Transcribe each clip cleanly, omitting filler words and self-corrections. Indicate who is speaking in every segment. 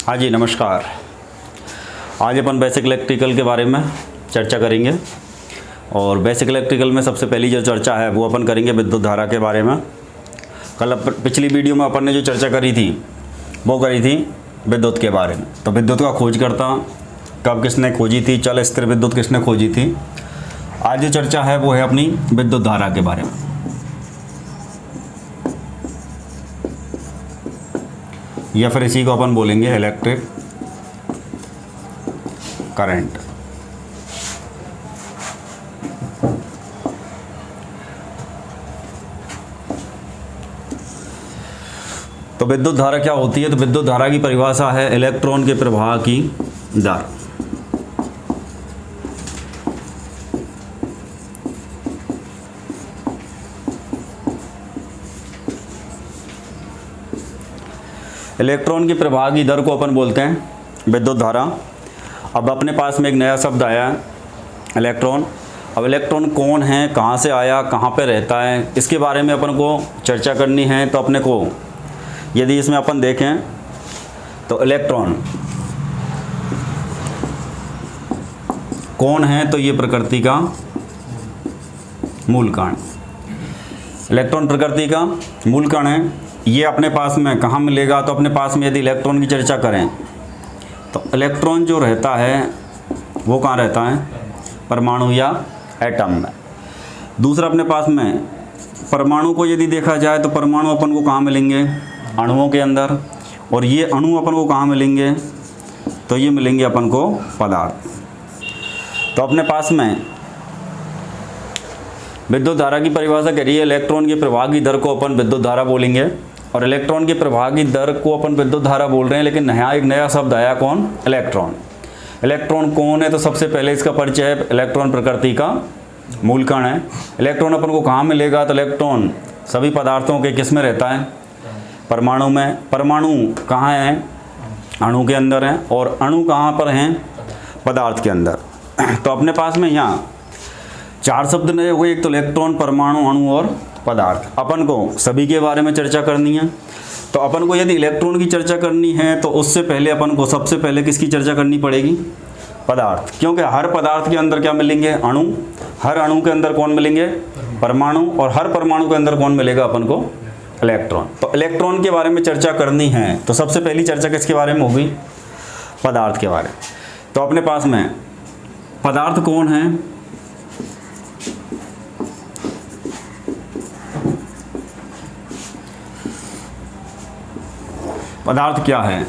Speaker 1: हाँ जी, नमस्कार। आज अपन बेसिक इलेक्ट्रिकल के बारे में चर्चा करेंगे और बेसिक इलेक्ट्रिकल में सबसे पहली जो चर्चा है वो अपन करेंगे विद्युत धारा के बारे में। कल पिछली वीडियो में अपन ने जो चर्चा करी थी वो करी थी विद्युत के बारे में। तो विद्युत का खोजकर्ता कब किसने खोजी थी, चल स्थिर विद्युत किसने खोजी थी। आज जो चर्चा है वो है अपनी विद्युत धारा के बारे में। या फिर इसी को अपन बोलेंगे इलेक्ट्रिक करंट। तो विद्युत धारा क्या होती है? तो विद्युत धारा की परिभाषा है इलेक्ट्रॉन के प्रवाह की दर। इलेक्ट्रॉन के प्रवाह की दर को अपन बोलते हैं विद्युत धारा। अब अपने पास में एक नया शब्द आया है इलेक्ट्रॉन। अब इलेक्ट्रॉन कौन है, कहाँ से आया, कहाँ पे रहता है, इसके बारे में अपन को चर्चा करनी है। तो अपने को यदि इसमें अपन देखें तो इलेक्ट्रॉन कौन है, तो ये प्रकृति का मूल कण। इलेक्ट्रॉन प्रकृति का मूल कण है। ये अपने पास में कहाँ मिलेगा? तो अपने पास में यदि इलेक्ट्रॉन की चर्चा करें तो इलेक्ट्रॉन जो रहता है वो कहाँ रहता है? परमाणु या एटम में। दूसरा अपने पास में परमाणु को यदि देखा जाए तो परमाणु अपन को कहाँ मिलेंगे? अणुओं के अंदर। और ये अणु अपन को कहाँ मिलेंगे? तो ये मिलेंगे अपन को पदार्थ। तो अपने पास में विद्युत धारा की परिभाषा कह रही है इलेक्ट्रॉन के प्रवाह की दर को अपन विद्युत धारा बोलेंगे। और इलेक्ट्रॉन के प्रवाह की दर को अपन विद्युत धारा बोल रहे हैं, लेकिन यहाँ एक नया शब्द आया, कौन? इलेक्ट्रॉन। इलेक्ट्रॉन कौन है? तो सबसे पहले इसका परिचय है, इलेक्ट्रॉन प्रकृति का मूल कण है। इलेक्ट्रॉन अपन को कहाँ मिलेगा? तो इलेक्ट्रॉन सभी पदार्थों के किस में रहता है? परमाणु में। परमाणु कहाँ है? अणु के अंदर है। और अणु कहाँ पर हैं? पदार्थ के अंदर। तो अपने पास में यहाँ चार शब्द नए हुए, एक तो इलेक्ट्रॉन, परमाणु, अणु और पदार्थ। अपन को सभी के बारे में चर्चा करनी है। तो अपन को यदि इलेक्ट्रॉन की चर्चा करनी है तो उससे पहले अपन को सबसे पहले किसकी चर्चा करनी पड़ेगी? पदार्थ। क्योंकि हर पदार्थ के अंदर क्या मिलेंगे? अणु। हर अणु के अंदर कौन मिलेंगे? परमाणु। और हर परमाणु के अंदर कौन मिलेगा अपन को? इलेक्ट्रॉन। तो इलेक्ट्रॉन के बारे में चर्चा करनी है तो सबसे पहली चर्चा किसके बारे में होगी? पदार्थ के बारे में। तो अपने पास में पदार्थ कौन है? पदार्थ क्या है?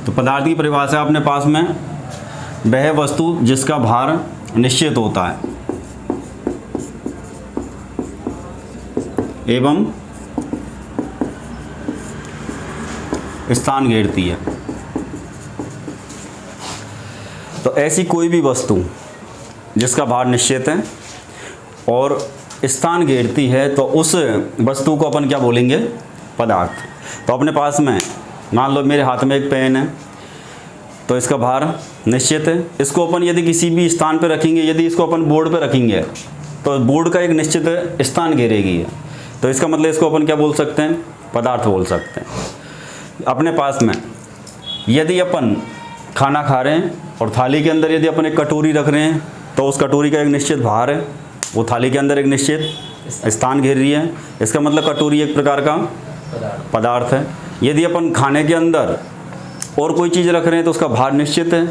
Speaker 1: तो पदार्थ की परिभाषा अपने पास में वह वस्तु जिसका भार निश्चित होता है एवं स्थान घेरती है। तो ऐसी कोई भी वस्तु जिसका भार निश्चित है और स्थान घेरती है तो उस वस्तु को अपन क्या बोलेंगे? पदार्थ। तो अपने पास में मान लो मेरे हाथ में एक पेन है, तो इसका भार निश्चित है। इसको अपन यदि किसी भी स्थान पर रखेंगे, यदि इसको अपन बोर्ड पर रखेंगे तो बोर्ड का एक निश्चित स्थान घेरेगी है। तो इसका मतलब इसको अपन क्या बोल सकते हैं? पदार्थ बोल सकते हैं। अपने पास में यदि अपन खाना खा रहे हैं और थाली के अंदर यदि अपन एक कटोरी रख रहे हैं तो उस कटोरी का एक निश्चित भार है, वो थाली के अंदर एक निश्चित स्थान घेर रही है। इसका मतलब कटोरी एक प्रकार का पदार्थ है। यदि अपन खाने के अंदर और कोई चीज़ रख रहे हैं तो उसका भार निश्चित है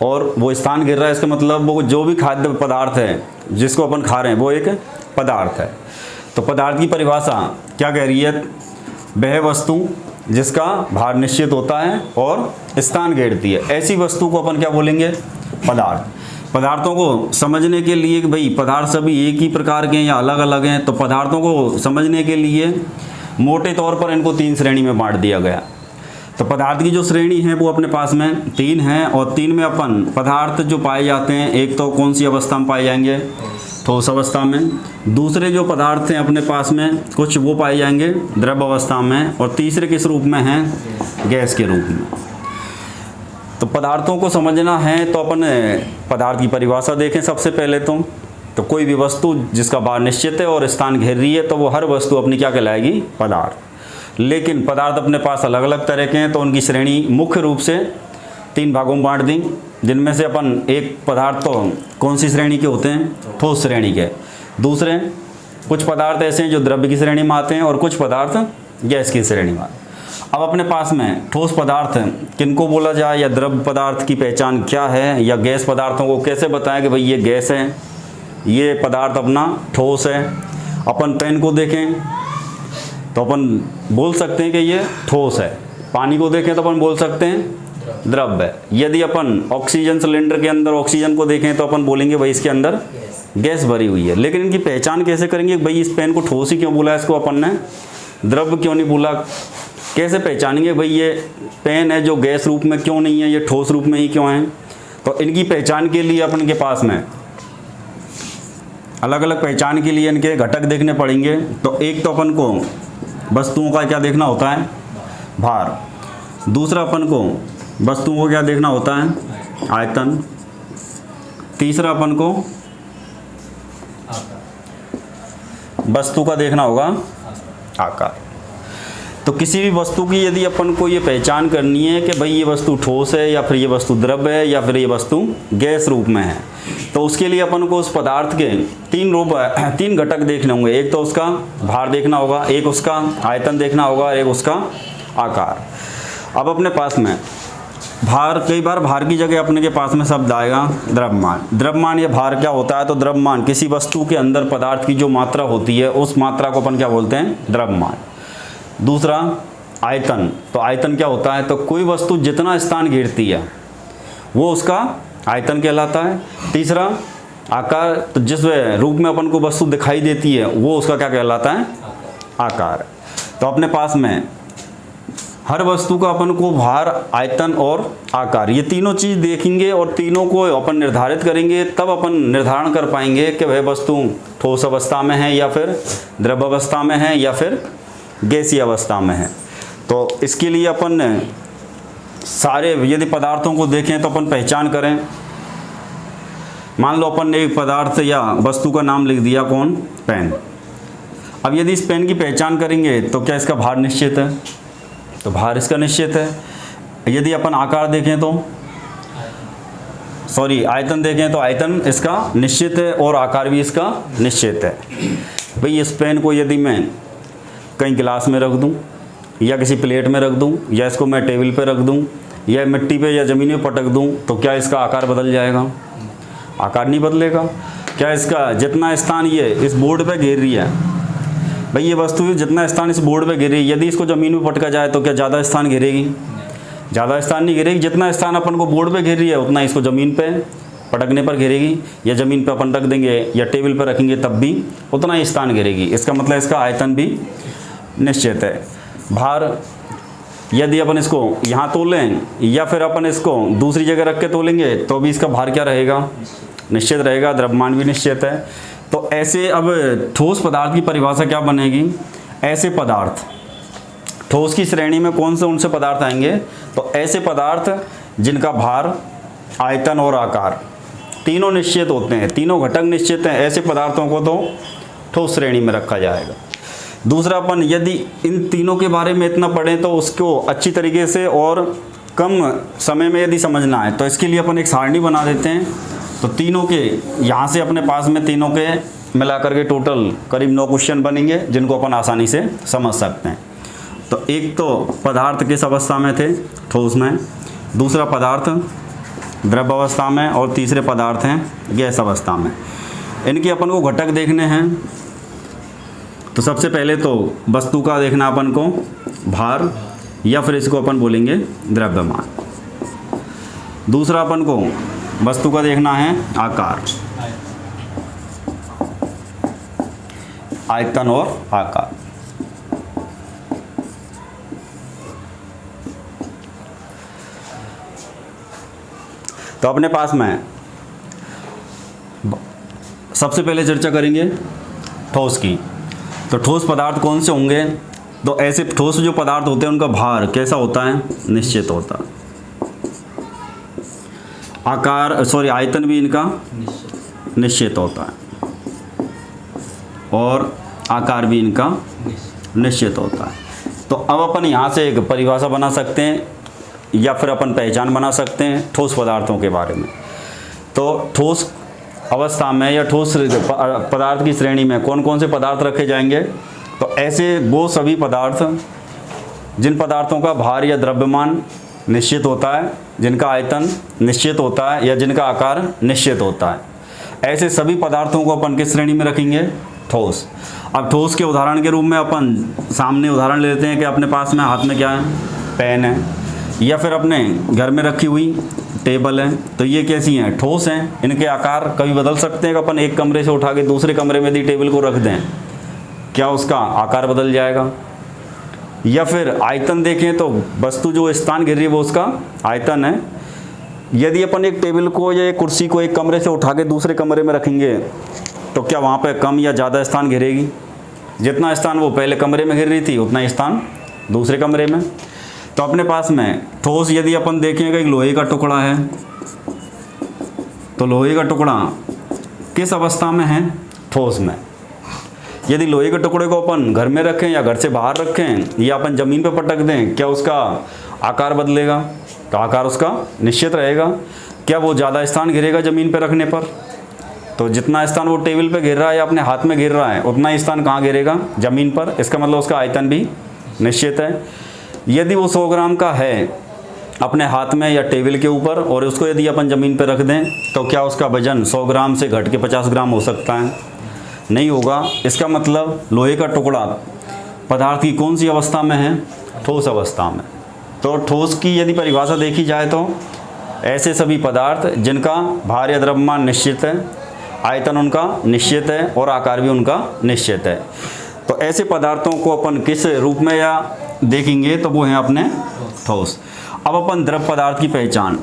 Speaker 1: और वो स्थान घेर रहा है। इसका मतलब वो जो भी खाद्य पदार्थ है जिसको अपन खा रहे हैं वो एक पदार्थ है। तो पदार्थ की परिभाषा क्या कह रही है? वह वस्तु जिसका भार निश्चित होता है और स्थान घेरती है, ऐसी वस्तु को अपन क्या बोलेंगे? पदार्थ। पदार्थों को समझने के लिए कि भाई पदार्थ सभी एक ही प्रकार के हैं या अलग अलग हैं, तो पदार्थों को समझने के लिए मोटे तौर पर इनको तीन श्रेणी में बांट दिया गया। तो पदार्थ की जो श्रेणी है वो अपने पास में तीन हैं और तीन में अपन पदार्थ जो पाए जाते हैं, एक तो कौन सी अवस्था में पाए जाएंगे? ठोस अवस्था में। दूसरे जो पदार्थ हैं अपने पास में कुछ वो पाए जाएंगे द्रव अवस्था में, और तीसरे किस रूप में हैं? गैस के रूप में। तो पदार्थों को समझना है तो अपन पदार्थ की परिभाषा देखें सबसे पहले। तो कोई भी वस्तु जिसका भार निश्चित है और स्थान घेर रही है तो वो हर वस्तु अपनी क्या कहलाएगी? पदार्थ। लेकिन पदार्थ अपने पास अलग अलग तरह के हैं, तो उनकी श्रेणी मुख्य रूप से 3 भागों में बांट दी, जिनमें से अपन एक पदार्थ तो कौन सी श्रेणी के होते हैं? ठोस श्रेणी के। दूसरे कुछ पदार्थ ऐसे हैं जो द्रव्य की श्रेणी में आते हैं और कुछ पदार्थ गैस की श्रेणी में। अब अपने पास में ठोस पदार्थ किनको बोला जाए या द्रव्य पदार्थ की पहचान क्या है, या गैस पदार्थों को कैसे बताएं कि भाई ये गैस है, ये पदार्थ अपना ठोस है। अपन पेन को देखें तो अपन बोल सकते हैं कि ये ठोस है, पानी को देखें तो अपन बोल सकते हैं द्रव्य है। यदि अपन ऑक्सीजन सिलेंडर के अंदर ऑक्सीजन को देखें तो अपन बोलेंगे भाई इसके अंदर गैस भरी हुई है। लेकिन इनकी पहचान कैसे करेंगे? भाई इस पेन को ठोस ही क्यों बोला, इसको अपन ने द्रव्य क्यों नहीं बोला? कैसे पहचानेंगे भाई ये पेन है जो गैस रूप में क्यों नहीं है, ये ठोस रूप में ही क्यों है? तो इनकी पहचान के लिए अपन के पास में अलग अलग पहचान के लिए इनके घटक देखने पड़ेंगे। तो एक तो अपन को वस्तुओं का क्या देखना होता है? भार। दूसरा अपन को वस्तुओं को क्या देखना होता है? आयतन। तीसरा अपन को वस्तु का देखना होगा आकार। तो किसी भी वस्तु की यदि अपन को ये पहचान करनी है कि भाई ये वस्तु ठोस है या फिर ये वस्तु द्रव्य है या फिर ये वस्तु गैस रूप में है, तो उसके लिए अपन को उस पदार्थ के 3 घटक देखने होंगे। एक तो उसका भार देखना होगा, एक उसका आयतन देखना होगा, एक उसका आकार। अब अपने पास में भार, कई बार भार की जगह अपने के पास में शब्द आएगा द्रव्यमान। द्रव्यमान या भार क्या होता है? तो द्रव्यमान किसी वस्तु के अंदर पदार्थ की जो मात्रा होती है उस मात्रा को अपन क्या बोलते हैं? द्रव्यमान। दूसरा आयतन। तो आयतन क्या होता है? तो कोई वस्तु जितना स्थान घेरती है वो उसका आयतन कहलाता है। तीसरा आकार, तो जिस रूप में अपन को वस्तु दिखाई देती है वो उसका क्या कहलाता है? आकार। तो अपने पास में हर वस्तु का अपन को भार, आयतन और आकार, ये तीनों चीज़ देखेंगे और तीनों को अपन निर्धारित करेंगे, तब अपन निर्धारण कर पाएंगे कि वह वस्तु ठोस अवस्था में है या फिर द्रव अवस्था में है या फिर गैसीय अवस्था में है। तो इसके लिए अपन सारे यदि पदार्थों को देखें तो अपन पहचान करें। मान लो अपन ने एक पदार्थ या वस्तु का नाम लिख दिया, कौन? पेन। अब यदि इस पेन की पहचान करेंगे तो क्या इसका भार निश्चित है? तो भार इसका निश्चित है। यदि अपन आकार देखें तो आयतन देखें तो आयतन इसका निश्चित है और आकार भी इसका निश्चित है। भाई इस पेन को यदि मैं कहीं गिलास में रख दूं या किसी प्लेट में रख दूं या इसको मैं टेबल पे रख दूं या मिट्टी पे या ज़मीन में पटक दूं तो क्या इसका आकार बदल जाएगा? आकार नहीं बदलेगा। क्या इसका जितना स्थान ये इस बोर्ड पे घेर रही है, भाई ये वस्तु जितना स्थान इस बोर्ड पे घेरी, यदि इसको ज़मीन में पटका जाए तो क्या ज़्यादा स्थान घेरेगी? ज़्यादा स्थान नहीं घेरेगी। जितना स्थान अपन को बोर्ड पे घेर रही है उतना इसको ज़मीन पे पटकने पर घेरेगी, या ज़मीन पे अपन रख देंगे या टेबल पर रखेंगे तब भी उतना ही स्थान घेरेगी। इसका मतलब इसका आयतन भी निश्चित है। भार, यदि अपन इसको यहाँ तोलें या फिर अपन इसको दूसरी जगह रख के तोलेंगे तो भी इसका भार क्या रहेगा? निश्चित रहेगा। द्रव्यमान भी निश्चित है। तो ऐसे अब ठोस पदार्थ की परिभाषा क्या बनेगी? ऐसे पदार्थ, ठोस की श्रेणी में कौन से उनसे पदार्थ आएंगे? तो ऐसे पदार्थ जिनका भार, आयतन और आकार तीनों निश्चित होते हैं, तीनों घटक निश्चित हैं, ऐसे पदार्थों को तो ठोस श्रेणी में रखा जाएगा। दूसरा, अपन यदि इन तीनों के बारे में इतना पढ़ें तो उसको अच्छी तरीके से और कम समय में यदि समझना है तो इसके लिए अपन एक सारणी बना देते हैं। तो तीनों के यहाँ से अपने पास में तीनों के मिलाकर के टोटल करीब 9 क्वेश्चन बनेंगे जिनको अपन आसानी से समझ सकते हैं। तो एक तो पदार्थ किस अवस्था में थे? ठोस में। दूसरा पदार्थ द्रव अवस्था में, और तीसरे पदार्थ हैं गैस अवस्था में। इनके अपन को घटक देखने हैं। तो सबसे पहले तो वस्तु का देखना अपन को भार, या फिर इसको अपन बोलेंगे द्रव्यमान। दूसरा अपन को वस्तु का देखना है आकार, आयतन और आकार। तो अपने पास में सबसे पहले चर्चा करेंगे ठोस की। तो ठोस पदार्थ कौन से होंगे? तो ऐसे ठोस जो पदार्थ होते हैं उनका भार कैसा होता है? निश्चित होता है। आकार सॉरी आयतन भी इनका निश्चित होता है और आकार भी इनका निश्चित होता है। तो अब अपन यहाँ से एक परिभाषा बना सकते हैं या फिर अपन पहचान बना सकते हैं ठोस पदार्थों के बारे में। तो ठोस अवस्था में या ठोस पदार्थ की श्रेणी में कौन कौन से पदार्थ रखे जाएंगे? तो ऐसे वो सभी पदार्थ जिन पदार्थों का भार या द्रव्यमान निश्चित होता है, जिनका आयतन निश्चित होता है या जिनका आकार निश्चित होता है, ऐसे सभी पदार्थों को अपन किस श्रेणी में रखेंगे? ठोस। अब ठोस के उदाहरण के रूप में अपन सामने उदाहरण लेते हैं कि अपने पास में हाथ में क्या है? पेन है, या फिर अपने घर में रखी हुई टेबल है। तो ये कैसी हैं? ठोस हैं। इनके आकार कभी बदल सकते हैं कि अपन एक कमरे से उठा के दूसरे कमरे में यदि टेबल को रख दें, क्या उसका आकार बदल जाएगा? या फिर आयतन देखें तो वस्तु जो स्थान घेर रही है वो उसका आयतन है। यदि अपन एक टेबल को या एक कुर्सी को एक कमरे से उठा के दूसरे कमरे में रखेंगे तो क्या वहाँ पे कम या ज़्यादा स्थान घेरेगी? जितना स्थान वो पहले कमरे में घेर रही थी उतना ही स्थान दूसरे कमरे में। तो अपने पास में ठोस यदि अपन देखें कि एक लोहे का टुकड़ा है, तो लोहे का टुकड़ा किस अवस्था में है? ठोस में। यदि लोहे के टुकड़े को अपन घर में रखें या घर से बाहर रखें या अपन ज़मीन पर पटक दें, क्या उसका आकार बदलेगा? तो आकार उसका निश्चित रहेगा। क्या वो ज़्यादा स्थान घेरेगा ज़मीन पर रखने पर? तो जितना स्थान वो टेबल पे घेर रहा है या अपने हाथ में घेर रहा है उतना ही स्थान कहाँ घेरेगा? ज़मीन पर। इसका मतलब उसका आयतन भी निश्चित है। यदि वो 100 ग्राम का है अपने हाथ में या टेबल के ऊपर और उसको यदि अपन ज़मीन पर रख दें तो क्या उसका वजन 100 ग्राम से घट के 50 ग्राम हो सकता है? नहीं होगा। इसका मतलब लोहे का टुकड़ा पदार्थ की कौन सी अवस्था में है? ठोस अवस्था में। तो ठोस की यदि परिभाषा देखी जाए तो ऐसे सभी पदार्थ जिनका भार या द्रव्यमान निश्चित है, आयतन उनका निश्चित है और आकार भी उनका निश्चित है। तो ऐसे पदार्थों को अपन किस रूप में या देखेंगे? तो वो हैं अपने ठोस। अब अपन द्रव पदार्थ की पहचान।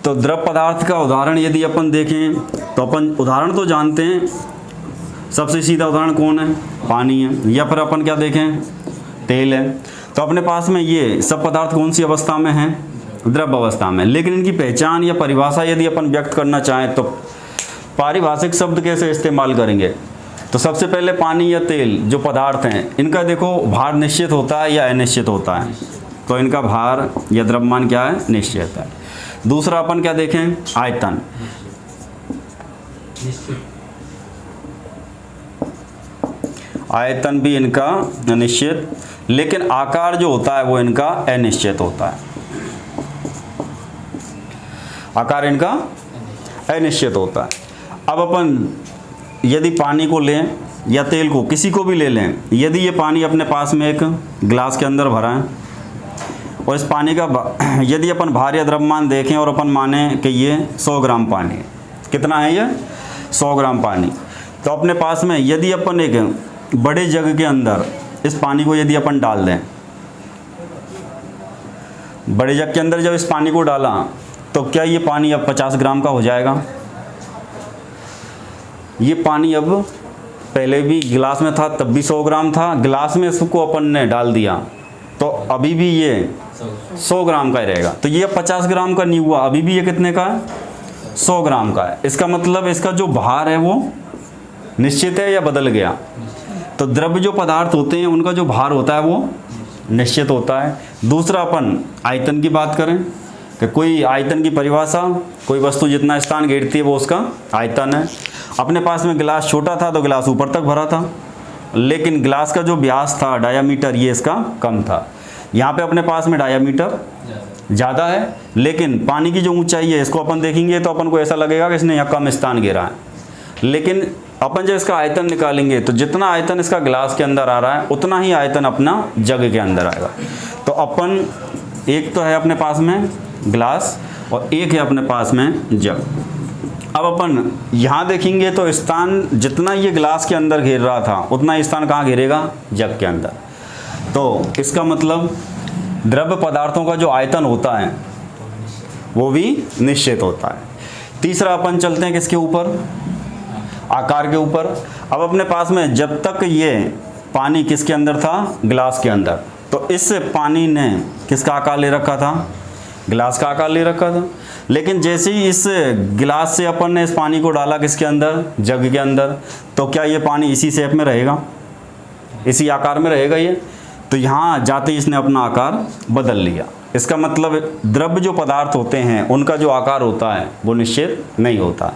Speaker 1: तो द्रव पदार्थ का उदाहरण यदि अपन देखें तो अपन उदाहरण तो जानते हैं, सबसे सीधा उदाहरण कौन है? पानी है। या फिर अपन क्या देखें? तेल है। तो अपने पास में ये सब पदार्थ कौन सी अवस्था में हैं? द्रव अवस्था में। लेकिन इनकी पहचान या परिभाषा यदि अपन व्यक्त करना चाहें तो पारिभाषिक शब्द कैसे इस्तेमाल करेंगे? तो सबसे पहले पानी या तेल जो पदार्थ हैं इनका देखो भार निश्चित होता है या अनिश्चित होता है? तो इनका भार या द्रव्यमान क्या है? निश्चित है। दूसरा अपन क्या देखें? आयतन। आयतन भी इनका निश्चित, लेकिन आकार जो होता है वो इनका अनिश्चित होता है। आकार इनका अनिश्चित होता है। अब अपन यदि पानी को लें या तेल को, किसी को भी ले लें, यदि ये पानी अपने पास में एक गिलास के अंदर भरा है और इस पानी का यदि अपन भार या द्रव्यमान देखें और अपन माने कि ये 100 ग्राम पानी है। कितना है ये? 100 ग्राम पानी। तो अपने पास में यदि अपन एक बड़े जग के अंदर इस पानी को यदि अपन डाल दें, बड़े जग के अंदर जब इस पानी को डाला तो क्या ये पानी अब 50 ग्राम का हो जाएगा? ये पानी अब पहले भी गिलास में था तब भी 100 ग्राम था, गिलास में इसको अपन ने डाल दिया तो अभी भी ये 100 ग्राम का ही रहेगा। तो ये 50 ग्राम का नहीं हुआ, अभी भी ये कितने का है? 100 ग्राम का है। इसका मतलब इसका जो भार है वो निश्चित है या बदल गया? तो द्रव्य जो पदार्थ होते हैं उनका जो भार होता है वो निश्चित होता है। दूसरा अपन आयतन की बात करें कि कोई आयतन की परिभाषा, कोई वस्तु जितना स्थान घेरती है वो उसका आयतन है। अपने पास में गिलास छोटा था तो गिलास ऊपर तक भरा था, लेकिन गिलास का जो व्यास था डायामीटर ये इसका कम था। यहाँ पे अपने पास में डायामीटर ज़्यादा है, लेकिन पानी की जो ऊंचाई है इसको अपन देखेंगे तो अपन को ऐसा लगेगा कि इसने यहाँ कम स्थान घेरा है। लेकिन अपन जब इसका आयतन निकालेंगे तो जितना आयतन इसका गिलास के अंदर आ रहा है उतना ही आयतन अपना जग के अंदर आएगा। तो अपन एक तो है अपने पास में गिलास और एक है अपने पास में जग। अब अपन यहाँ देखेंगे तो स्थान जितना ये गिलास के अंदर घेर रहा था उतना ही स्थान कहाँ घेरेगा? जग के अंदर। तो इसका मतलब द्रव्य पदार्थों का जो आयतन होता है वो भी निश्चित होता है। तीसरा अपन चलते हैं किसके ऊपर? आकार के ऊपर। अब अपने पास में जब तक ये पानी किसके अंदर था? गिलास के अंदर। तो इस पानी ने किसका आकार ले रखा था? गिलास का आकार ले रखा था। लेकिन जैसे ही इस गिलास से अपन ने इस पानी को डाला किसके अंदर, जग के अंदर, तो क्या ये पानी इसी शेप में रहेगा, इसी आकार में रहेगा ये? तो यहाँ जाते ही इसने अपना आकार बदल लिया। इसका मतलब द्रव्य जो पदार्थ होते हैं उनका जो आकार होता है वो निश्चित नहीं होता।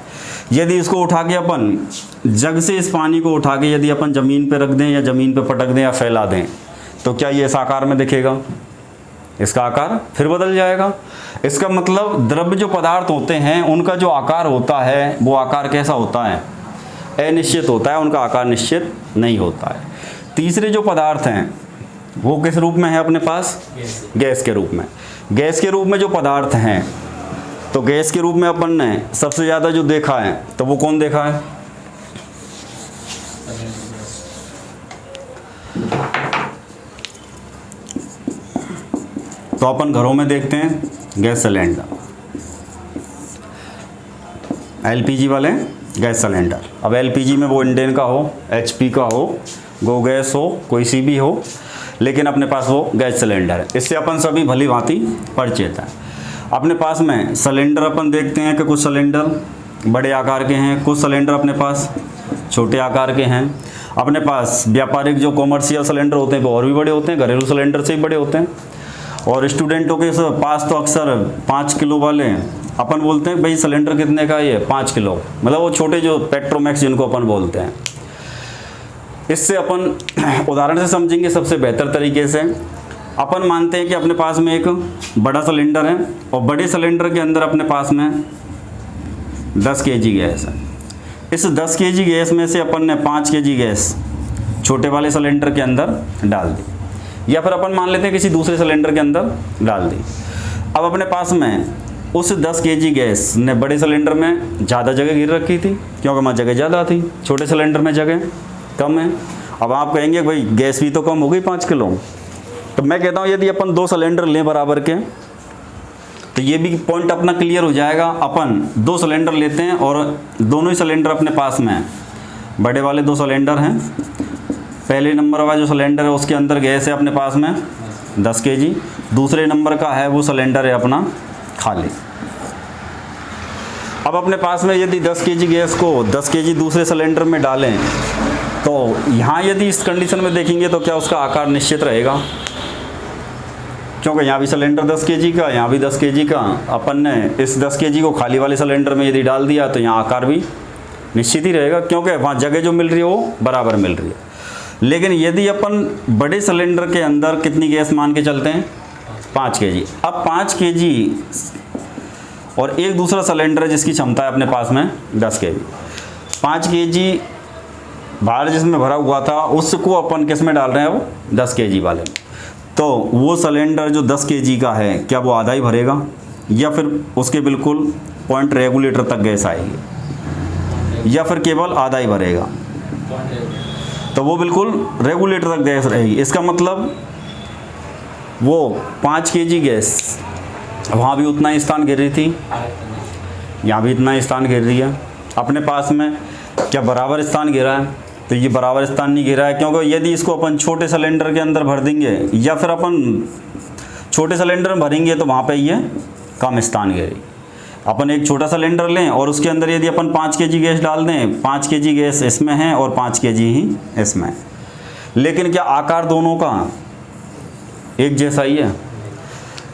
Speaker 1: यदि इसको उठा के अपन जग से इस पानी को उठा के यदि अपन ज़मीन पे रख दें या ज़मीन पे पटक दें या फैला दें, तो क्या ये इस आकार में दिखेगा? इसका आकार फिर बदल जाएगा। इसका मतलब द्रव्य जो पदार्थ होते हैं उनका जो आकार होता है वो आकार कैसा होता है? अनिश्चित होता है, उनका आकार निश्चित नहीं होता है। तीसरे जो पदार्थ हैं वो किस रूप में है अपने पास? गैस के रूप में। गैस के रूप में जो पदार्थ हैं, तो गैस के रूप में अपन ने सबसे ज़्यादा जो देखा है तो वो कौन देखा है? तो अपन घरों में देखते हैं गैस सिलेंडर, एलपीजी वाले गैस सिलेंडर। अब एलपीजी में वो इंडेन का हो, एचपी का हो, गो गैस हो, कोई सी भी हो, लेकिन अपने पास वो गैस सिलेंडर है। इससे अपन सभी भली भांति परिचित हैं। अपने पास में सिलेंडर अपन देखते हैं कि कुछ सिलेंडर बड़े आकार के हैं, कुछ सिलेंडर अपने पास छोटे आकार के हैं। अपने पास व्यापारिक जो कॉमर्शियल सिलेंडर होते हैं वो और भी बड़े होते हैं, घरेलू सिलेंडर से ही बड़े होते हैं। और स्टूडेंटों के पास तो अक्सर 5 किलो वाले अपन बोलते हैं भाई सिलेंडर कितने का? ये 5 किलो, मतलब वो छोटे जो पेट्रोमैक्स जिनको अपन बोलते हैं। इससे अपन उदाहरण से समझेंगे सबसे बेहतर तरीके से। अपन मानते हैं कि अपने पास में एक बड़ा सिलेंडर है और बड़े सिलेंडर के अंदर अपने पास में 10 केजी गैस है। इस 10 केजी गैस में से अपन ने 5 केजी गैस छोटे वाले सिलेंडर के अंदर डाल दी, या फिर अपन मान लेते हैं किसी दूसरे सिलेंडर के अंदर डाल दी। अब अपने पास में उस 10 केजी गैस ने बड़े सिलेंडर में ज़्यादा जगह घेर रखी थी, क्योंकि वहाँ जगह ज़्यादा थी, छोटे सिलेंडर में जगह कम है। अब आप कहेंगे भाई गैस भी तो कम हो गई 5 किलो। तो मैं कहता हूँ यदि अपन 2 सिलेंडर लें बराबर के, तो ये भी पॉइंट अपना क्लियर हो जाएगा। अपन 2 सिलेंडर लेते हैं और दोनों ही सिलेंडर अपने पास में बड़े वाले 2 सिलेंडर हैं। पहले नंबर वाला जो सिलेंडर है उसके अंदर गैस है अपने पास में 10 केजी, दूसरे नंबर का है वो सिलेंडर है अपना खाली। अब अपने पास में यदि 10 केजी गैस को 10 केजी दूसरे सिलेंडर में डालें, तो यहाँ यदि इस कंडीशन में देखेंगे तो क्या उसका आकार निश्चित रहेगा? क्योंकि यहाँ भी सिलेंडर 10 केजी का, यहाँ भी 10 केजी का। अपन ने इस 10 केजी को खाली वाले सिलेंडर में यदि डाल दिया तो यहाँ आकार भी निश्चित ही रहेगा, क्योंकि वहाँ जगह जो मिल रही है वो बराबर मिल रही है। लेकिन यदि अपन बड़े सिलेंडर के अंदर कितनी गैस मान के चलते हैं? 5 केजी। अब 5 केजी और एक दूसरा सिलेंडर है जिसकी क्षमता है अपने पास में 10 केजी। 5 केजी बाहर जिसमें भरा हुआ था उसको अपन किस में डाल रहे हैं? वो 10 केजी वाले में। तो वो सिलेंडर जो 10 केजी का है, क्या वो आधा ही भरेगा या फिर उसके बिल्कुल पॉइंट रेगुलेटर तक गैस आएगी, या फिर केवल आधा ही भरेगा? तो वो बिल्कुल रेगुलेटर तक गैस रहेगी। इसका मतलब वो 5 केजी गैस वहाँ भी उतना ही स्थान घेर रही थी, यहाँ भी इतना ही स्थान घेर रही है। अपने पास में क्या बराबर स्थान घेरा है? तो ये बराबर स्थान नहीं घेरा है, क्योंकि यदि इसको अपन छोटे सिलेंडर के अंदर भर देंगे या फिर अपन छोटे सिलेंडर में भरेंगे तो वहाँ पे ये कम स्थान घेरेगी। अपन एक छोटा सिलेंडर लें और उसके अंदर यदि अपन 5 केजी गैस डाल दें, 5 केजी गैस इसमें है और 5 केजी ही इसमें, लेकिन क्या आकार दोनों का एक जैसा ही है?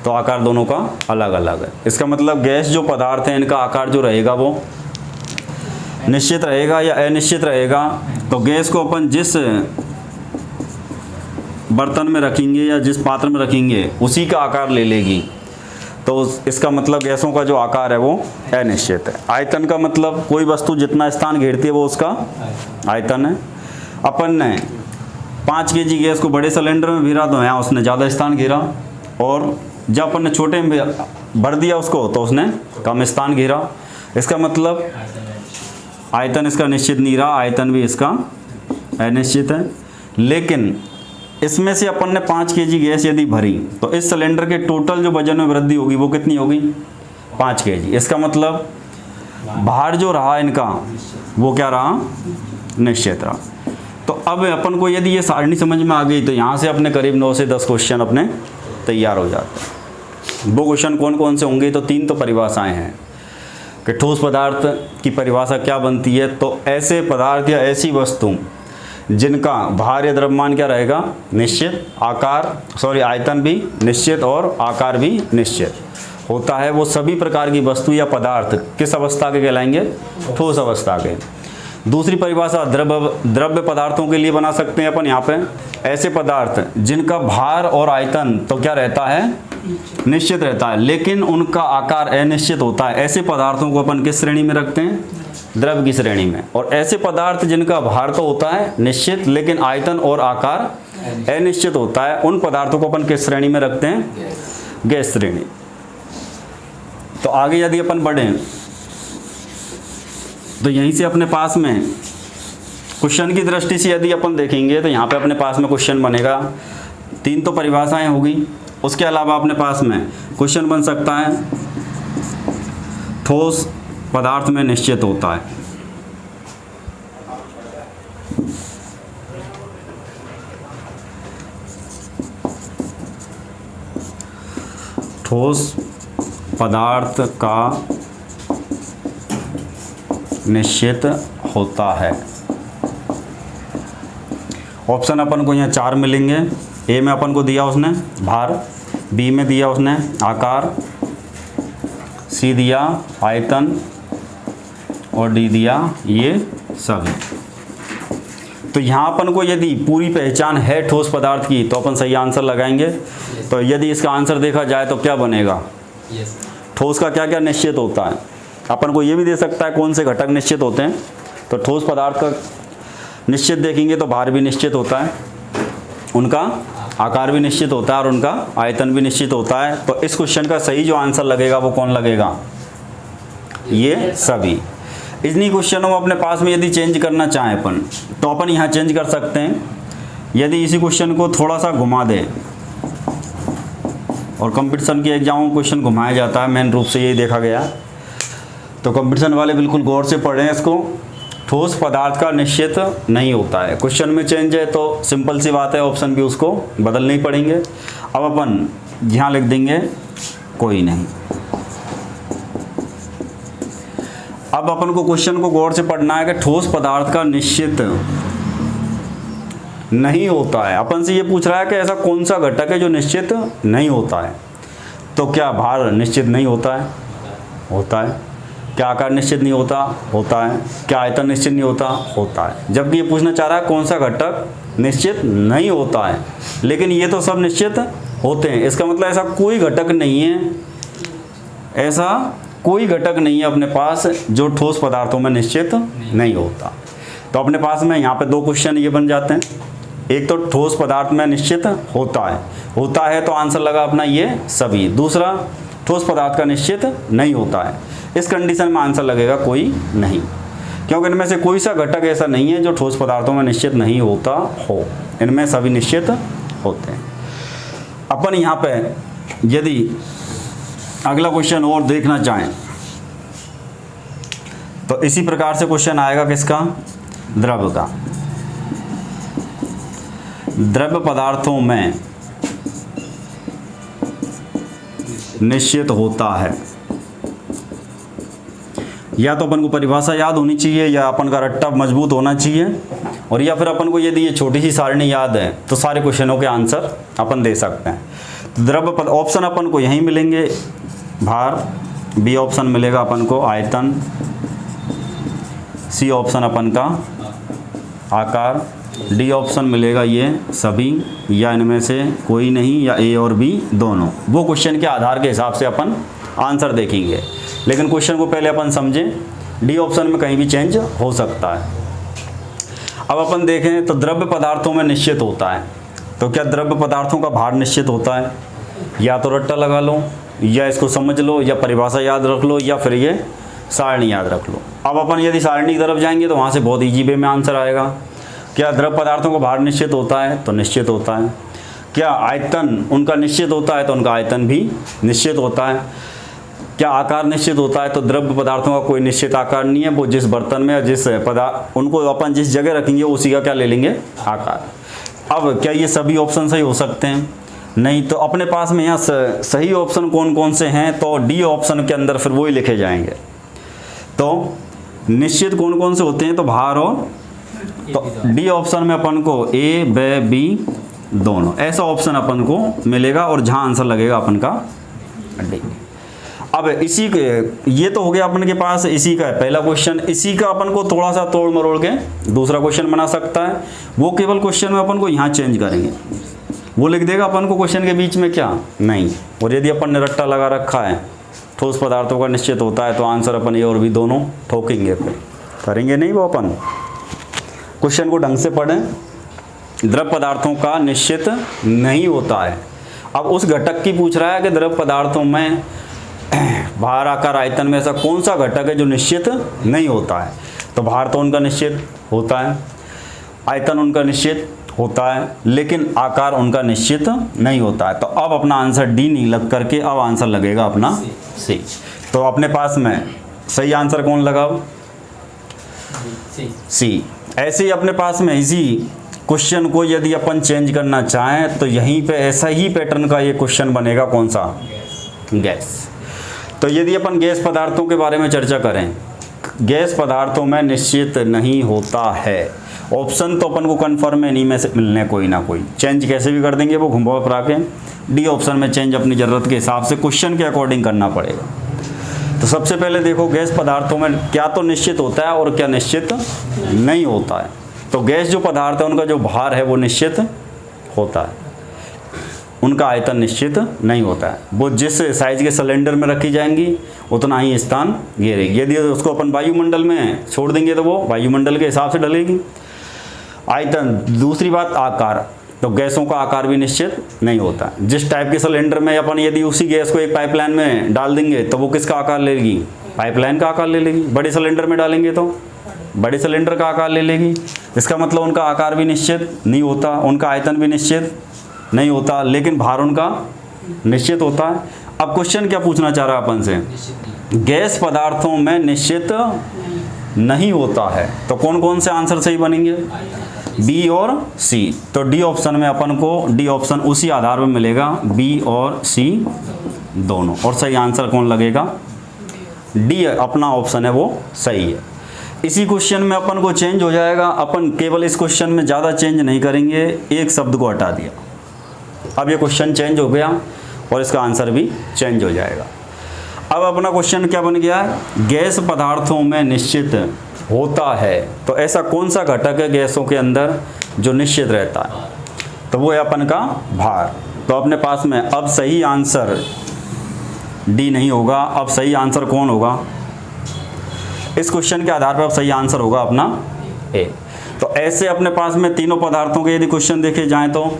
Speaker 1: तो आकार दोनों का अलग अलग है। इसका मतलब गैस जो पदार्थ है इनका आकार जो रहेगा वो निश्चित रहेगा या अनिश्चित रहेगा। तो गैस को अपन जिस बर्तन में रखेंगे या जिस पात्र में रखेंगे उसी का आकार ले लेगी। तो इसका मतलब गैसों का जो आकार है वो अनिश्चित है। आयतन का मतलब कोई वस्तु जितना स्थान घेरती है वो उसका आयतन है। अपन ने 5 केजी गैस को बड़े सिलेंडर में भरा तो यहाँ उसने ज़्यादा स्थान घेरा, और जब अपन ने छोटे में भर दिया उसको तो उसने कम स्थान घेरा। इसका मतलब आयतन इसका निश्चित नहीं रहा, आयतन भी इसका अनिश्चित है। लेकिन इसमें से अपन ने 5 केजी गैस यदि भरी तो इस सिलेंडर के टोटल जो वजन में वृद्धि होगी वो कितनी होगी? 5 केजी। इसका मतलब भार जो रहा इनका वो क्या रहा? निश्चित रहा। तो अब अपन को यदि ये सारणी समझ में आ गई तो यहाँ से अपने करीब 9 से 10 क्वेश्चन अपने तैयार हो जाते हैं। वो क्वेश्चन कौन कौन से होंगे? तो 3 तो परिभाषाएं हैं कि ठोस पदार्थ की परिभाषा क्या बनती है। तो ऐसे पदार्थ या ऐसी वस्तु जिनका भार या द्रव्यमान क्या रहेगा? निश्चित, आयतन भी निश्चित और आकार भी निश्चित होता है, वो सभी प्रकार की वस्तु या पदार्थ किस अवस्था के कहलाएंगे? ठोस अवस्था के। दूसरी परिभाषा द्रव्य पदार्थों के लिए बना सकते हैं अपन यहाँ पे, ऐसे पदार्थ जिनका भार और आयतन तो क्या रहता है? निश्चित रहता है, लेकिन उनका आकार अनिश्चित होता है। ऐसे पदार्थों को अपन किस श्रेणी में रखते हैं? द्रव्य की श्रेणी में। और ऐसे पदार्थ जिनका भार तो होता है निश्चित, लेकिन आयतन और आकार अनिश्चित होता है, उन पदार्थों को अपन किस श्रेणी में रखते हैं? गैस श्रेणी। तो आगे यदि अपन बढ़ें तो यहीं से अपने पास में क्वेश्चन की दृष्टि से यदि अपन देखेंगे तो यहाँ पे अपने पास में क्वेश्चन बनेगा। 3 तो परिभाषाएं होगी, उसके अलावा अपने पास में क्वेश्चन बन सकता है ठोस पदार्थ में निश्चित होता है। ठोस पदार्थ का निश्चित होता है। ऑप्शन अपन को यहाँ 4 मिलेंगे। ए में अपन को दिया उसने भार, बी में दिया उसने आकार, सी दिया आयतन और डी दिया ये सभी। तो यहाँ अपन को यदि पूरी पहचान है ठोस पदार्थ की तो अपन सही आंसर लगाएंगे। तो यदि इसका आंसर देखा जाए तो क्या बनेगा? ठोस का क्या क्या निश्चित होता है। अपन को ये भी दे सकता है कौन से घटक निश्चित होते हैं। तो ठोस पदार्थ का निश्चित देखेंगे तो भार भी निश्चित होता है, उनका आकार भी निश्चित होता है और उनका आयतन भी निश्चित होता है। तो इस क्वेश्चन का सही जो आंसर लगेगा वो कौन लगेगा? ये सभी। इन्हीं क्वेश्चनों में अपने पास में यदि चेंज करना चाहें अपन तो अपन यहाँ चेंज कर सकते हैं। यदि इसी क्वेश्चन को थोड़ा सा घुमा दें, और कंपटीशन के एग्जामों में क्वेश्चन घुमाया जाता है, मेन रूप से यही देखा गया। तो कंपटीशन वाले बिल्कुल गौर से पढ़ें इसको। ठोस पदार्थ का निश्चित नहीं होता है। क्वेश्चन में चेंज है तो सिंपल सी बात है, ऑप्शन भी उसको बदलने ही पड़ेंगे। अब अपन यहाँ लिख देंगे कोई नहीं। अब अपन को क्वेश्चन को गौर से पढ़ना है कि ठोस पदार्थ का निश्चित नहीं होता है। अपन से ये पूछ रहा है कि ऐसा कौन सा घटक है जो निश्चित नहीं होता है। तो क्या भार निश्चित नहीं होता है? होता है। क्या आकार निश्चित नहीं होता? होता है। क्या आयतन निश्चित नहीं होता? होता है। जबकि ये पूछना चाह रहा है कौन सा घटक निश्चित नहीं होता है, लेकिन ये तो सब निश्चित होते हैं। इसका मतलब ऐसा कोई घटक नहीं है, ऐसा कोई घटक नहीं है अपने पास जो ठोस पदार्थों में निश्चित नहीं होता। तो अपने पास में यहाँ पे 2 क्वेश्चन ये बन जाते हैं। एक तो ठोस पदार्थ में निश्चित होता है तो आंसर लगा अपना ये सभी। दूसरा ठोस पदार्थ का निश्चित नहीं होता है। इस कंडीशन में आंसर लगेगा कोई नहीं, क्योंकि इनमें से कोई सा घटक ऐसा नहीं है जो ठोस पदार्थों में निश्चित नहीं होता हो। इनमें सभी निश्चित होते हैं। अपन यहाँ पे यदि अगला क्वेश्चन और देखना चाहें तो इसी प्रकार से क्वेश्चन आएगा किसका? द्रव्य का। द्रव्य पदार्थों में निश्चित होता है। या तो अपन को परिभाषा याद होनी चाहिए, या अपन का रट्टा मजबूत होना चाहिए, और या फिर अपन को यदि ये छोटी सी सारणी याद है तो सारे क्वेश्चनों के आंसर अपन दे सकते हैं। तो द्रव्य ऑप्शन अपन को यहीं मिलेंगे, भार, बी ऑप्शन मिलेगा अपन को आयतन, सी ऑप्शन अपन का आकार, डी ऑप्शन मिलेगा ये सभी, या इनमें से कोई नहीं, या ए और बी दोनों। वो क्वेश्चन के आधार के हिसाब से अपन आंसर देखेंगे, लेकिन क्वेश्चन को पहले अपन समझें। डी ऑप्शन में कहीं भी चेंज हो सकता है। अब अपन देखें तो द्रव्य पदार्थों में निश्चित होता है। तो क्या द्रव्य पदार्थों का भार निश्चित होता है? या तो रट्टा लगा लो, या इसको समझ लो, या परिभाषा याद रख लो, या फिर ये सारणी याद रख लो। अब अपन यदि सारणी की तरफ जाएंगे तो वहाँ से बहुत ईजी वे में आंसर आएगा। क्या द्रव्य पदार्थों का भार निश्चित होता है? तो निश्चित होता है। क्या आयतन उनका निश्चित होता है? तो उनका आयतन भी निश्चित होता है। क्या आकार निश्चित होता है? तो द्रव्य पदार्थों का कोई निश्चित आकार नहीं है, वो जिस बर्तन में या जिस पदार्थ उनको अपन जिस जगह रखेंगे उसी का क्या ले लेंगे? आकार। अब क्या ये सभी ऑप्शन सही हो सकते हैं? नहीं तो अपने पास में यहाँ सही ऑप्शन कौन कौन से हैं, तो डी ऑप्शन के अंदर फिर वही लिखे जाएंगे। तो निश्चित कौन कौन से होते हैं, तो भार और, तो डी ऑप्शन में अपन को ए ब बी दोनों ऐसा ऑप्शन अपन को मिलेगा, और जहाँ आंसर लगेगा अपन का डी। अब इसी के, ये तो हो गया अपन के पास इसी का पहला क्वेश्चन। इसी का अपन को थोड़ा सा तोड़ मरोड़ के दूसरा क्वेश्चन बना सकता है। वो केवल क्वेश्चन में अपन को यहाँ चेंज करेंगे, वो लिख देगा अपन को क्वेश्चन के बीच में क्या नहीं। और यदि अपन ने रट्टा लगा रखा है ठोस पदार्थों का निश्चित होता है, तो आंसर अपन ये और भी दोनों ठोकेंगे, फिर करेंगे नहीं वो अपन। क्वेश्चन को ढंग से पढ़ें। द्रव पदार्थों का निश्चित नहीं होता है। अब उस घटक की पूछ रहा है कि द्रव पदार्थों में भार, आकार, आयतन में ऐसा कौन सा घटक है जो निश्चित नहीं होता है। तो भार तो उनका निश्चित होता है, आयतन उनका निश्चित होता है, लेकिन आकार उनका निश्चित नहीं होता है। तो अब अपना आंसर डी नहीं लग करके अब आंसर लगेगा अपना सी। तो अपने पास में सही आंसर कौन लगा, सी। ऐसे ही अपने पास में इसी क्वेश्चन को यदि अपन चेंज करना चाहें, तो यहीं पे ऐसा ही पैटर्न का ये क्वेश्चन बनेगा, कौन सा, गैस। तो यदि अपन गैस पदार्थों के बारे में चर्चा करें, गैस पदार्थों में निश्चित नहीं होता है। ऑप्शन तो अपन को कन्फर्म है नहीं में से मिलने, कोई ना कोई चेंज कैसे भी कर देंगे वो घुमा फिरा के। डी ऑप्शन में चेंज अपनी ज़रूरत के हिसाब से क्वेश्चन के अकॉर्डिंग करना पड़ेगा। तो सबसे पहले देखो गैस पदार्थों में क्या तो निश्चित होता है और क्या निश्चित नहीं होता है। तो गैस जो पदार्थ है उनका जो भार है वो निश्चित होता है, उनका आयतन निश्चित नहीं होता है। वो जिस साइज के सिलेंडर में रखी जाएंगी उतना ही स्थान घेरेगी। यदि उसको अपन वायुमंडल में छोड़ देंगे तो वो वायुमंडल के हिसाब से ढलेगी। आयतन, दूसरी बात आकार, तो गैसों का आकार भी निश्चित नहीं होता। जिस टाइप के सिलेंडर में अपन यदि उसी गैस को एक पाइपलाइन में डाल देंगे तो वो किसका आकार ले लेगी, पाइपलाइन का आकार ले लेगी। बड़े सिलेंडर में डालेंगे तो बड़े सिलेंडर का आकार ले लेगी। इसका मतलब उनका आकार भी निश्चित नहीं होता, उनका आयतन भी निश्चित नहीं होता, लेकिन भार उनका निश्चित होता है। अब क्वेश्चन क्या पूछना चाह रहा है अपन से, गैस पदार्थों में निश्चित नहीं होता है। तो कौन कौन से आंसर सही बनेंगे, बी और सी। तो डी ऑप्शन में अपन को डी ऑप्शन उसी आधार पर मिलेगा, बी और सी दोनों। और सही आंसर कौन लगेगा, डी अपना ऑप्शन है वो सही है। इसी क्वेश्चन में अपन को चेंज हो जाएगा। अपन केवल इस क्वेश्चन में ज़्यादा चेंज नहीं करेंगे, एक शब्द को हटा दिया। अब ये क्वेश्चन चेंज हो गया और इसका आंसर भी चेंज हो जाएगा। अब अपना क्वेश्चन क्या बन गया है, गैस पदार्थों में निश्चित होता है। तो ऐसा कौन सा घटक है गैसों के अंदर जो निश्चित रहता है, तो वो है अपन का भार। तो अपने पास में अब सही आंसर डी नहीं होगा। अब सही आंसर कौन होगा, इस क्वेश्चन के आधार पर अब सही आंसर होगा अपना ए। तो ऐसे अपने पास में तीनों पदार्थों के यदि क्वेश्चन देखे जाएं तो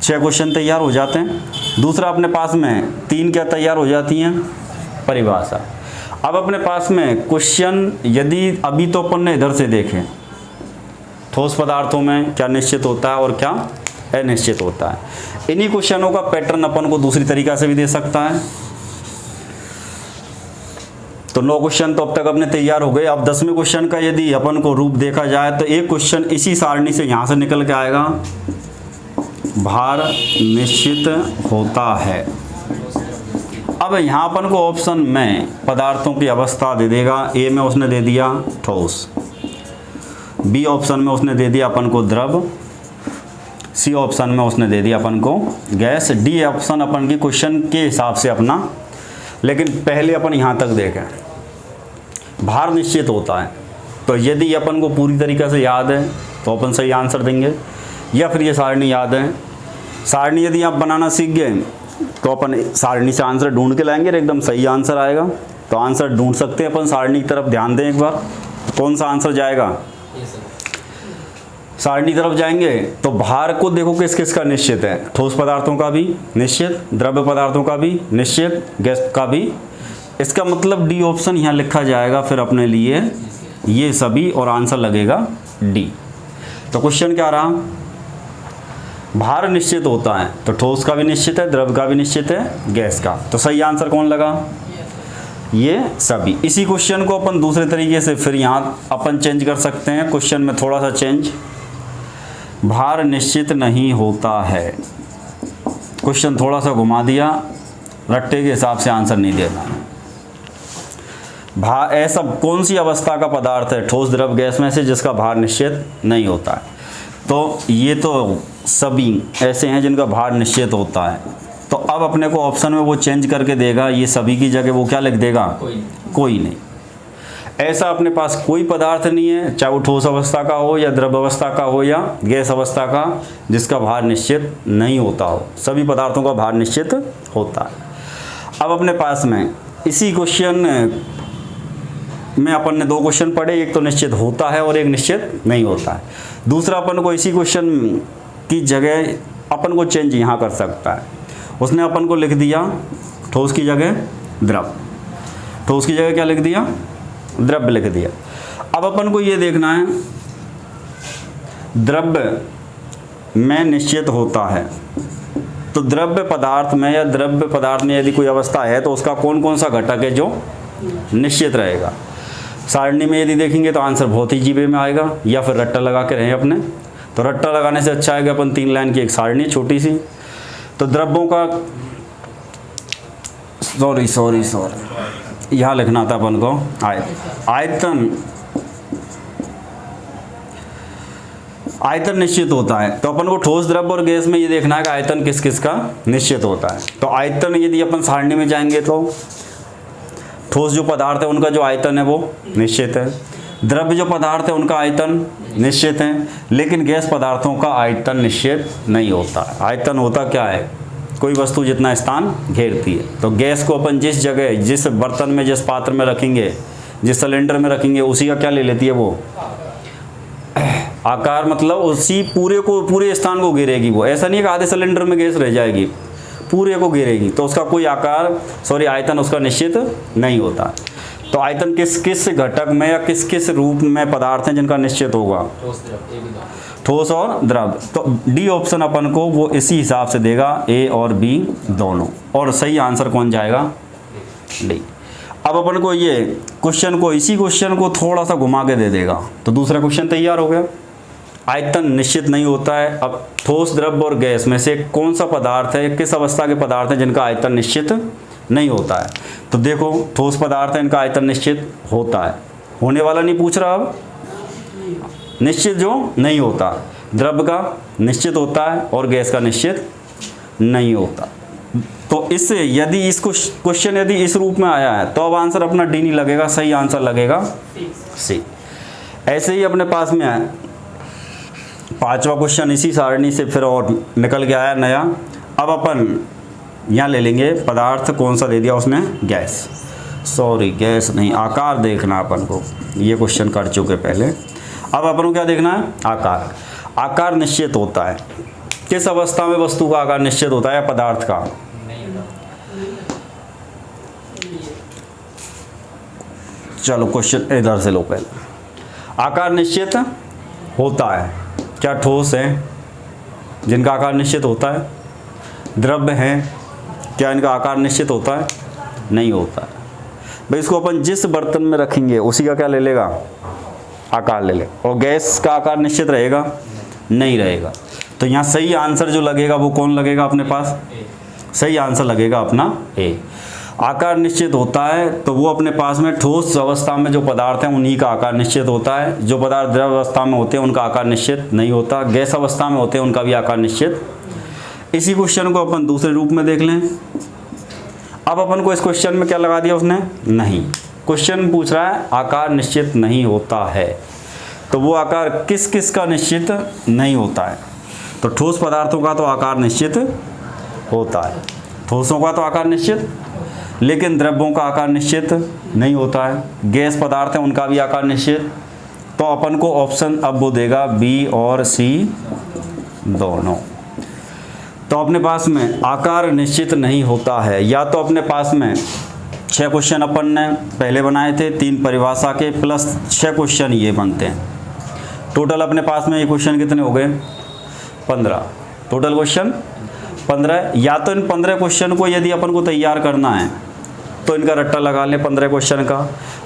Speaker 1: 6 क्वेश्चन तैयार हो जाते हैं। दूसरा अपने पास में 3 क्या तैयार हो जाती हैं, परिभाषा। अब अपने पास में क्वेश्चन यदि अभी तो अपन ने इधर से देखें, ठोस पदार्थों में क्या निश्चित होता है और क्या अनिश्चित होता है। इन्हीं क्वेश्चनों का पैटर्न अपन को दूसरी तरीका से भी दे सकता है। तो 9 क्वेश्चन तो अब तक अपने तैयार हो गए। अब 10वें क्वेश्चन का यदि अपन को रूप देखा जाए तो एक क्वेश्चन इसी सारणी से यहाँ से निकल के आएगा, भार निश्चित होता है। अब यहाँ अपन को ऑप्शन में पदार्थों की अवस्था दे देगा। ए में उसने दे दिया ठोस, बी ऑप्शन में उसने दे दिया अपन को द्रव, सी ऑप्शन में उसने दे दिया अपन को गैस, डी ऑप्शन अपन की क्वेश्चन के हिसाब से अपना। लेकिन पहले अपन यहाँ तक देखें, भार निश्चित होता है। तो यदि अपन को पूरी तरीके से याद है तो अपन सही आंसर देंगे, या फिर ये सारणी याद है। सारणी यदि आप बनाना सीख गए तो अपन सारणी से आंसर ढूंढ के लाएंगे और एकदम सही आंसर आएगा। तो आंसर ढूंढ सकते हैं अपन, सारणी की तरफ ध्यान दें एक बार, कौन सा आंसर जाएगा, सारणी तरफ जाएंगे। तो भार को देखो किस किस का निश्चित है, ठोस पदार्थों का भी निश्चित, द्रव्य पदार्थों का भी निश्चित, गैस का भी। इसका मतलब डी ऑप्शन यहाँ लिखा जाएगा फिर अपने लिए, ये सभी, और आंसर लगेगा डी। तो क्वेश्चन क्या रहा, भार निश्चित होता है तो ठोस का भी निश्चित है, द्रव का भी निश्चित है, गैस का। तो सही आंसर कौन लगा, ये सभी। इसी क्वेश्चन को अपन दूसरे तरीके से फिर यहाँ अपन चेंज कर सकते हैं। क्वेश्चन में थोड़ा सा चेंज, भार निश्चित नहीं होता है। क्वेश्चन थोड़ा सा घुमा दिया, रट्टे के हिसाब से आंसर नहीं देना। ऐसा कौन सी अवस्था का पदार्थ है ठोस द्रव गैस में से जिसका भार निश्चित नहीं होता है? तो ये तो सभी ऐसे हैं जिनका भार निश्चित होता है। तो अब अपने को ऑप्शन में वो चेंज करके देगा, ये सभी की जगह वो क्या लिख देगा? कोई नहीं। ऐसा अपने पास कोई पदार्थ नहीं है, चाहे वो ठोस अवस्था का हो या द्रव अवस्था का हो या गैस अवस्था का, जिसका भार निश्चित नहीं होता हो। सभी पदार्थों का भार निश्चित होता है। अब अपने पास में इसी क्वेश्चन में अपन ने 2 क्वेश्चन पढ़े, एक तो निश्चित होता है और एक निश्चित नहीं होता है। दूसरा अपन को इसी क्वेश्चन की जगह अपन को चेंज यहाँ कर सकता है। उसने अपन को लिख दिया ठोस की जगह द्रव, ठोस की जगह क्या लिख दिया? द्रव्य लिख दिया। अब अपन को ये देखना है द्रव्य में निश्चित होता है, तो द्रव्य पदार्थ में या द्रव्य पदार्थ में यदि कोई अवस्था है तो उसका कौन कौन सा घटक है जो निश्चित रहेगा। सारणी में यदि देखेंगे तो आंसर बहुत ही जीबे में आएगा, या फिर रट्टा लगा के रहे अपने, तो रट्टा लगाने से अच्छा है कि अपन 3 लाइन की एक सारणी छोटी सी। तो द्रव्यों का सॉरी यहाँ लिखना था अपन को आयतन निश्चित होता है। तो अपन को ठोस द्रव और गैस में ये देखना है कि आयतन किस किस का निश्चित होता है। तो आयतन यदि अपन सारणी में जाएंगे तो ठोस जो पदार्थ है उनका जो आयतन है वो निश्चित है, द्रव्य जो पदार्थ है उनका आयतन निश्चित है, लेकिन गैस पदार्थों का आयतन निश्चित नहीं होता है। आयतन होता क्या है? कोई वस्तु जितना स्थान घेरती है। तो गैस को अपन जिस जगह, जिस बर्तन में, जिस पात्र में रखेंगे, जिस सिलेंडर में रखेंगे, उसी का क्या ले लेती है वो आकार, मतलब उसी पूरे स्थान को घेरेगी वो। ऐसा नहीं है कि आधे सिलेंडर में गैस रह जाएगी, पूरे को घेरेगी, तो उसका कोई आकार आयतन उसका निश्चित नहीं होता। तो आयतन किस किस घटक में या किस किस रूप में पदार्थ हैं जिनका निश्चित होगा? ठोस और द्रव। तो डी ऑप्शन अपन को वो इसी हिसाब से देगा, ए और बी दोनों, और सही आंसर कौन जाएगा? डी। अब अपन को ये इसी क्वेश्चन को थोड़ा सा घुमा के दे देगा, तो दूसरा क्वेश्चन तैयार हो गया। आयतन निश्चित नहीं होता है। अब ठोस द्रव और गैस में से कौन सा पदार्थ है, किस अवस्था के पदार्थ हैं जिनका आयतन निश्चित नहीं होता है? तो देखो ठोस पदार्थ है, इनका आयतन निश्चित होता है, होने वाला नहीं पूछ रहा। अब निश्चित जो नहीं होता, द्रव का निश्चित होता है और गैस का निश्चित नहीं होता। तो इससे यदि इस क्वेश्चन यदि इस रूप में आया है तो अब आंसर अपना डी नहीं लगेगा, सही आंसर लगेगा सी। ऐसे ही अपने पास में है 5वां क्वेश्चन इसी सारणी से फिर और निकल के आया नया। अब अपन यहाँ ले लेंगे पदार्थ, कौन सा दे दिया उसने? गैस। गैस नहीं, आकार देखना अपन को, ये क्वेश्चन कर चुके पहले। अब अपन को क्या देखना है? आकार। आकार निश्चित होता है। किस अवस्था में वस्तु का आकार निश्चित होता है या पदार्थ का? चलो क्वेश्चन इधर से लो पहले। आकार निश्चित होता है, क्या ठोस है जिनका आकार निश्चित होता है? द्रव्य हैं, क्या इनका आकार निश्चित होता है? नहीं होता है। भाई इसको अपन जिस बर्तन में रखेंगे उसी का क्या ले लेगा? आकार ले ले। और गैस का आकार निश्चित रहेगा? नहीं रहेगा। तो यहाँ सही आंसर जो लगेगा वो कौन लगेगा अपने पास? सही आंसर लगेगा अपना ए। आकार निश्चित होता है तो वो अपने पास में ठोस अवस्था में जो पदार्थ हैं उन्हीं का आकार निश्चित होता है। जो पदार्थ द्रव अवस्था में होते हैं उनका आकार निश्चित नहीं होता। गैस अवस्था में होते हैं उनका भी आकार निश्चित। इसी क्वेश्चन को अपन दूसरे रूप में देख लें। अब अपन को इस क्वेश्चन में क्या लगा दिया उसने? नहीं। क्वेश्चन पूछ रहा है आकार निश्चित नहीं होता है, तो वो आकार किस किस का निश्चित नहीं होता है? तो ठोस पदार्थों का तो आकार निश्चित होता है, ठोसों का तो आकार निश्चित, लेकिन द्रव्यों का आकार निश्चित नहीं होता है। गैस पदार्थ हैं उनका भी आकार निश्चित। तो अपन को ऑप्शन अब वो देगा बी और सी दोनों। तो अपने पास में आकार निश्चित नहीं होता है, या तो अपने पास में 6 क्वेश्चन अपन ने पहले बनाए थे, 3 परिभाषा के प्लस 6 क्वेश्चन ये बनते हैं। टोटल अपने पास में ये क्वेश्चन कितने हो गए? 15। Total question 15। या तो इन 15 क्वेश्चन को यदि अपन को तैयार करना है तो इनका रट्टा लगा लें 15 क्वेश्चन का,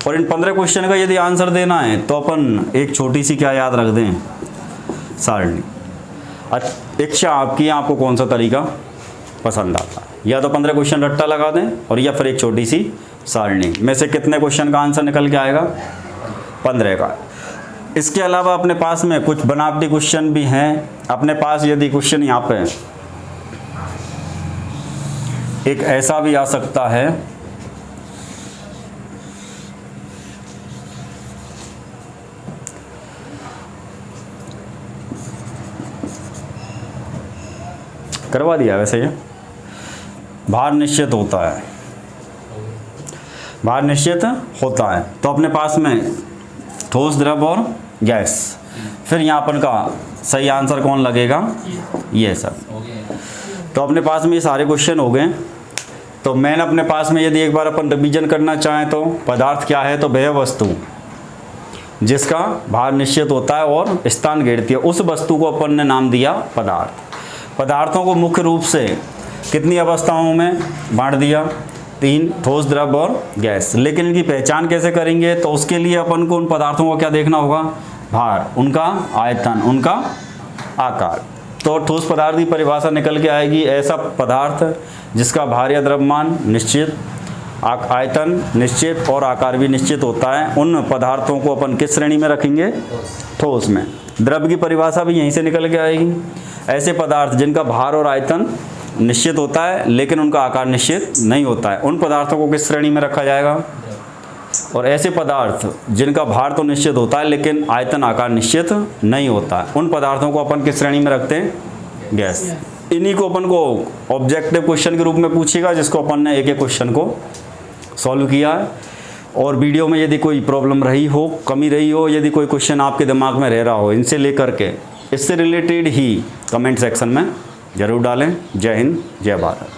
Speaker 1: और इन 15 क्वेश्चन का यदि आंसर देना है तो अपन एक छोटी सी क्या याद रख दें? सारणी। इच्छा आपकी, आपको कौन सा तरीका पसंद आता है। या तो 15 क्वेश्चन रट्टा लगा दें और या फिर एक छोटी सी सारणी में से कितने क्वेश्चन का आंसर निकल के आएगा, 15 का। इसके अलावा अपने पास में कुछ बनावटी क्वेश्चन भी हैं। अपने पास यदि क्वेश्चन यहाँ पे एक ऐसा भी आ सकता है, करवा दिया वैसे ये, भार निश्चित होता है, भार निश्चित होता है। तो अपने पास में ठोस, द्रव और गैस। फिर यहाँ अपन का सही आंसर कौन लगेगा, ये सब। तो अपने पास में ये सारे क्वेश्चन हो गए। तो मैंने अपने पास में यदि एक बार अपन रिवीजन करना चाहें तो पदार्थ क्या है, तो वह वस्तु जिसका भार निश्चित होता है और स्थान घेरती है, उस वस्तु को अपन ने नाम दिया पदार्थ। पदार्थों को मुख्य रूप से कितनी अवस्थाओं में बांट दिया, 3, ठोस, द्रव और गैस। लेकिन इनकी पहचान कैसे करेंगे, तो उसके लिए अपन को उन पदार्थों को क्या देखना होगा, भार, उनका आयतन, उनका आकार। तो ठोस पदार्थ की परिभाषा निकल के आएगी, ऐसा पदार्थ जिसका भार या द्रव्यमान निश्चित, आयतन निश्चित और आकार भी निश्चित होता है। उन पदार्थों को अपन किस श्रेणी में रखेंगे, ठोस में। द्रव की परिभाषा भी यहीं से निकल के आएगी, ऐसे पदार्थ जिनका भार और आयतन निश्चित होता है लेकिन उनका आकार निश्चित नहीं होता है, उन पदार्थों को किस श्रेणी में रखा जाएगा। और ऐसे पदार्थ जिनका भार तो निश्चित होता है लेकिन आयतन, आकार निश्चित नहीं होता है, उन पदार्थों को अपन किस श्रेणी में रखते हैं, गैस। इन्हीं को अपन को ऑब्जेक्टिव क्वेश्चन के रूप में पूछेगा, जिसको अपन ने एक एक क्वेश्चन को सॉल्व किया है। और वीडियो में यदि कोई प्रॉब्लम रही हो, कमी रही हो, यदि कोई क्वेश्चन आपके दिमाग में रह रहा हो इनसे लेकर के, इससे रिलेटेड ही कमेंट सेक्शन में ज़रूर डालें। जय हिंद, जय भारत।